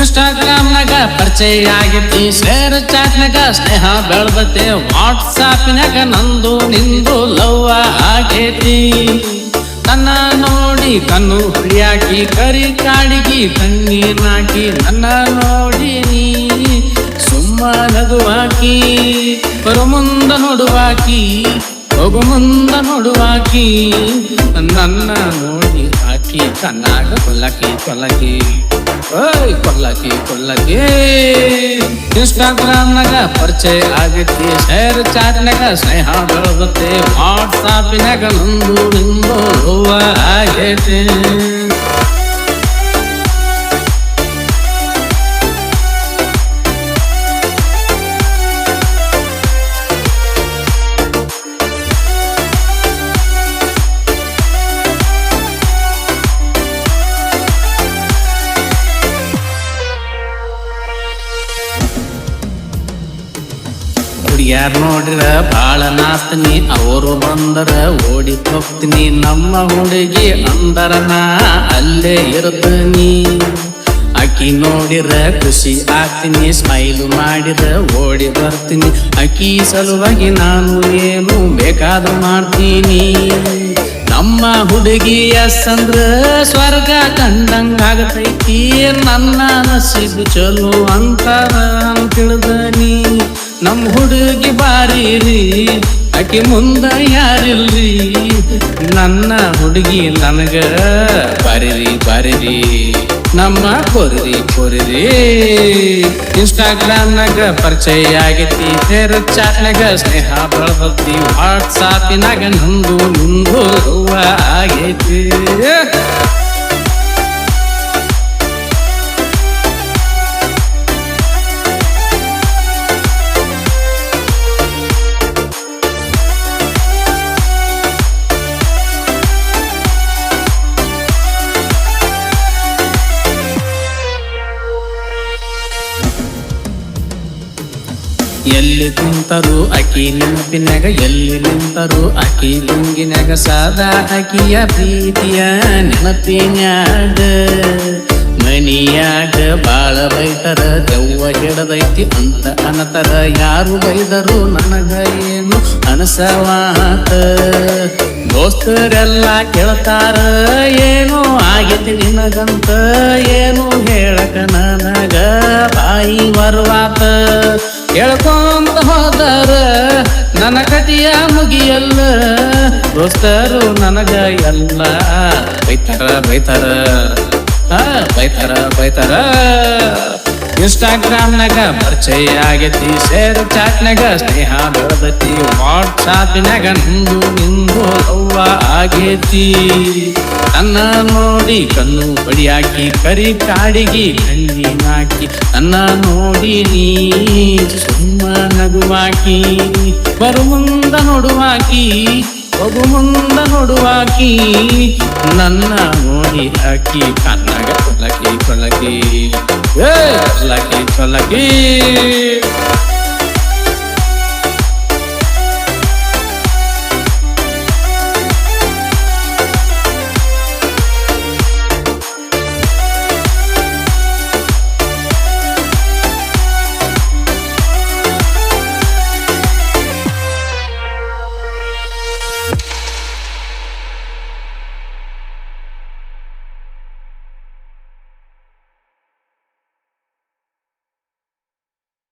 ಇನ್ಸ್ಟಾಗ್ರಾಮ್ನಾಗ ಪರಿಚಯ ಆಗೈತಿ, ಶೇರ್ ಚಾಟ್ನಾಗ ಸ್ನೇಹ ಬೆಳ್ದತಿ, ವಾಟ್ಸಾಪ್ನಾಗ ನಂದು ನಿಂದು ಲವ್ ಆಗೈತಿ. ನನ್ನ ನೋಡಿ ಕಣ್ಣು ಹುಳಿಯಾಕಿ ಕರಿ ಕಾಡಿಗಿ ಕಣ್ಣೀರ್ನಾಕಿ, ನನ್ನ ನೋಡಿ ನೀ ಸುಮ್ಮ ನಗುವಾಕಿ, ಬರು ಮುಂದ ನೋಡುವಾಕಿ, ಹೋಗು ಮುಂದ ನೋಡುವಾಕಿ, ನನ್ನ ನೋಡಿ ಹಾಕಿ ಕಣ್ಣಾಗ ಕೊಲ್ಲಕಿ ಕೊಲ್ಲಕಿ ಓಯ್ ಕೊಲ್ಲಕಿ ಕೊಲ್ಲಕಿ. ಇನ್ಸ್ಟಾಗ್ರಾಮ್ನಾಗ ಪರಿಚಯ ಆಗೈತಿ, ಶೇರ್ ಚಾಟ್ನಾಗ ಸ್ನೇಹ ಬೆಳಗತ್ತೆ, ವಾಟ್ಸಾಪಿನಾಗ ನಂದು ನಿಂದು ಲವ್ ಆಗೈತಿ. ಹುಡುಗ್ಯಾರ ನೋಡ್ರ ಬಾಳ ನಾಸ್ತೀನಿ, ಅವರು ಬಂದರ ಓಡಿ ಹೋಗ್ತೀನಿ, ನಮ್ಮ ಹುಡುಗಿ ಅಂದರ ನಾ ಅಲ್ಲೇ ಇರ್ತೀನಿ. ಅಕ್ಕಿ ನೋಡಿರ ಖುಷಿ ಆಗ್ತೀನಿ, ಸ್ಮೈಲು ಮಾಡಿರ ಓಡಿ ಬರ್ತೀನಿ, ಅಕ್ಕಿ ಸಲುವಾಗಿ ನಾನು ಏನು ಬೇಕಾದ್ರೂ ಮಾಡ್ತೀನಿ. ನಮ್ಮ ಹುಡುಗಿ ಅಂದ್ರ ಸ್ವರ್ಗ ಕಂಡಂಗಾಗತೈತಿ, ನನ್ನ ನಸೀಬು ಚಲೋ ಅಂತ ತಿಳಿದನಿ. ನಮ್ಮ ಹುಡುಗಿ ಬಾರಿರಿ, ಆಕಿ ಮುಂದ ಯಾರಿಲ್ರಿ, ನನ್ನ ಹುಡುಗಿ ನನಗ ಬಾರಿರಿ ಬಾರಿರಿ, ನಮ್ಮ ಕೊರಿರಿ ಕೊರಿರಿ. ಇನ್ಸ್ಟಾಗ್ರಾಮ್ನಾಗ ಪರಿಚಯ ಆಗೈತಿ, ಶೇರ್ ಚಾಟ್ನಾಗ ಸ್ನೇಹ ಬೆಳದತಿ, ವಾಟ್ಸಾಪಿನಾಗ ನಂದು ನಿಂದು ಲವ್ ಆಗೈತಿ. ಎಲ್ಲಿ ಕುಂತರು ಅಕಿ ನೆನಪಿನಾಗ, ಎಲ್ಲಿ ನಿಂತರು ಅಕಿ ಗುಂಗಿನಾಗ, ಸಾದಾ ಅಕಿಯ ಪ್ರೀತಿಯ ನೆನಪಿನ್ಯಾಗ. ಮನಿಯಾಗ ಬಾಳ ಬೈತರ, ದೆವ್ವ ಹಿಡದೈತಿ ಅಂತ ಅನತರ, ಯಾರು ಬೈದರು ನನಗ ಏನು ಅನಸವಾತ. ದೋಸ್ತರೆಲ್ಲ ಕೇಳ್ತಾರ, ಏನೋ ಆಗೈತಿ ನಿನಗಂತ, ಏನು ಹೇಳಕ ನನಗ ಬಾಯಿ ಬರುವಾತ. ಹೇಳ್ಕೊಂತ ಹೋದರ ನನ್ನ ಕತಿಯ ಮುಗಿಯಲ್ಲ, ದೋಸ್ತರು ನನಗ ಎಲ್ಲ ಬೈತಾರ ಬೈತಾರ ಬೈತಾರ ಬೈತಾರ. ಇನ್ಸ್ಟಾಗ್ರಾಮ್ನಾಗ ಪರಿಚಯ ಆಗೈತಿ, ಶೇರ್ ಚಾಟ್ನಾಗ ಸ್ನೇಹ ಬೆಳದತಿ, ವಾಟ್ಸಾಪಿನಾಗ ನಂದು ನಿಂದು ಲವ್ ಆಗೈತಿ. ನನ್ನ ನೋಡಿ ಕಣ್ಣು ಬಡಿಯಾಕಿ ಕರಿ ಕಾಡಿಗಿ ಕಣ್ಣೀನಾಕಿ, ನನ್ನ ನೋಡಿ ನೀ ಸುಮ್ಮ ನಗುವಾಕಿ, ಬರು ಮುಂದ ನೋಡುವಾಕಿ, ಹೋಗು ಮುಂದ ನೋಡುವಾಕಿ, ನನ್ನ ನೋಡಿ ಆಕಿ ಕಣ್ಣಾಗ ಕೊಲ್ಲಕಿ ಕೊಲ್ಲಕಿ ಕೊಲ್ಲಕಿ ಕೊಲ್ಲಕಿ.